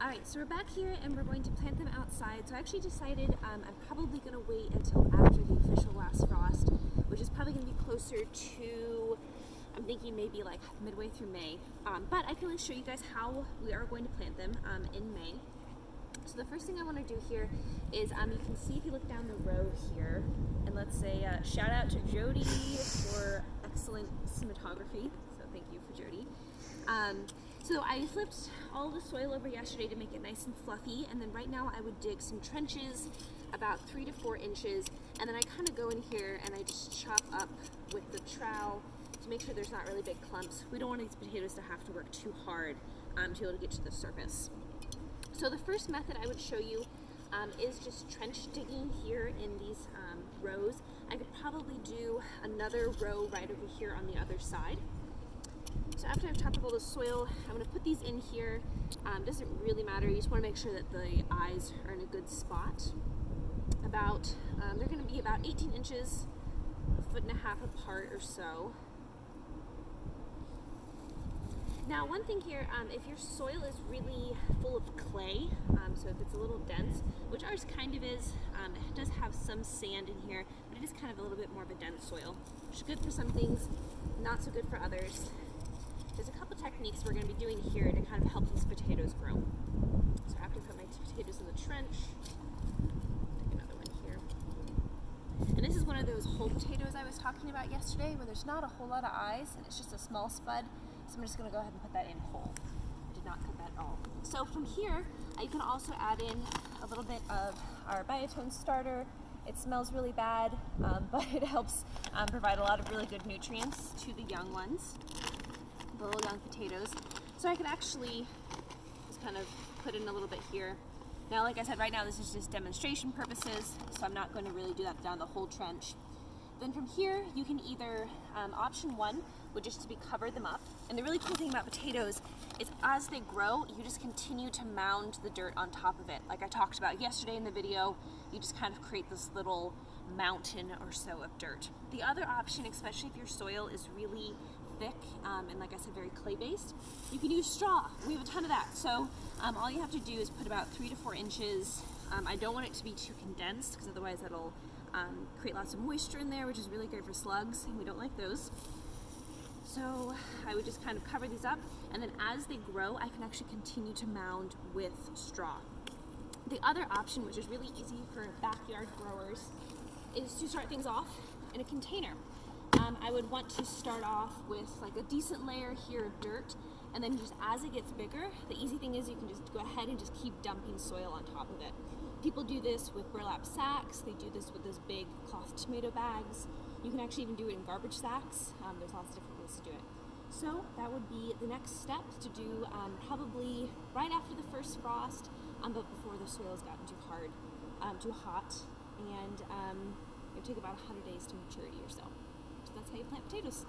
Alright, so we're back here and we're going to plant them outside. So I actually decided I'm probably going to wait until after the official last frost, which is probably going to be closer to, I'm thinking maybe like midway through May. But I can really show you guys how we are going to plant them in May. So the first thing I want to do here is you can see if you look down the row here, and let's say shout out to Jody for excellent cinematography. So thank you for Jody. So I flipped all the soil over yesterday to make it nice and fluffy, and then right now I would dig some trenches about 3 to 4 inches, and then I kind of go in here and I just chop up with the trowel to make sure there's not really big clumps. We don't want these potatoes to have to work too hard to be able to get to the surface. So the first method I would show you is just trench digging here in these rows. I could probably do another row right over here on the other side. So after I've chopped up all the soil, I'm going to put these in here. Doesn't really matter, you just want to make sure that the eyes are in a good spot. They're going to be about 18 inches, 1.5 feet apart or so. Now one thing here, if your soil is really full of clay, so if it's a little dense, which ours kind of is, it does have some sand in here, but it is kind of a little bit more of a dense soil, which is good for some things, not so good for others. There's a couple techniques we're going to be doing here to kind of help these potatoes grow. So after I put my potatoes in the trench, take another one here. And this is one of those whole potatoes I was talking about yesterday, where there's not a whole lot of eyes and it's just a small spud. So I'm just going to go ahead and put that in whole. I did not cut that at all. So from here, you can also add in a little bit of our biotone starter. It smells really bad, but it helps provide a lot of really good nutrients to the young ones, the little young potatoes. So I could actually just kind of put in a little bit here. Now, like I said, right now this is just demonstration purposes, so I'm not going to really do that down the whole trench. Then from here, you can either, option one would just to be cover them up. And the really cool thing about potatoes is as they grow, you just continue to mound the dirt on top of it. Like I talked about yesterday in the video, you just kind of create this little mountain or so of dirt. The other option, especially if your soil is really thick and like I said, very clay-based, you can use straw. We have a ton of that. So all you have to do is put about 3 to 4 inches. I don't want it to be too condensed because otherwise that'll create lots of moisture in there, which is really great for slugs, and we don't like those. So I would just kind of cover these up, and then as they grow, I can actually continue to mound with straw. The other option, which is really easy for backyard growers, is to start things off in a container. I would want to start off with like a decent layer here of dirt, and then just as it gets bigger, the easy thing is you can just go ahead and just keep dumping soil on top of it. People do this with burlap sacks, they do this with those big cloth tomato bags. You can actually even do it in garbage sacks. There's lots of different ways to do it. So that would be the next step to do probably right after the first frost, but before the soil has gotten too hard, too hot, and it would take about 100 days to maturity or so. So that's how you plant potatoes.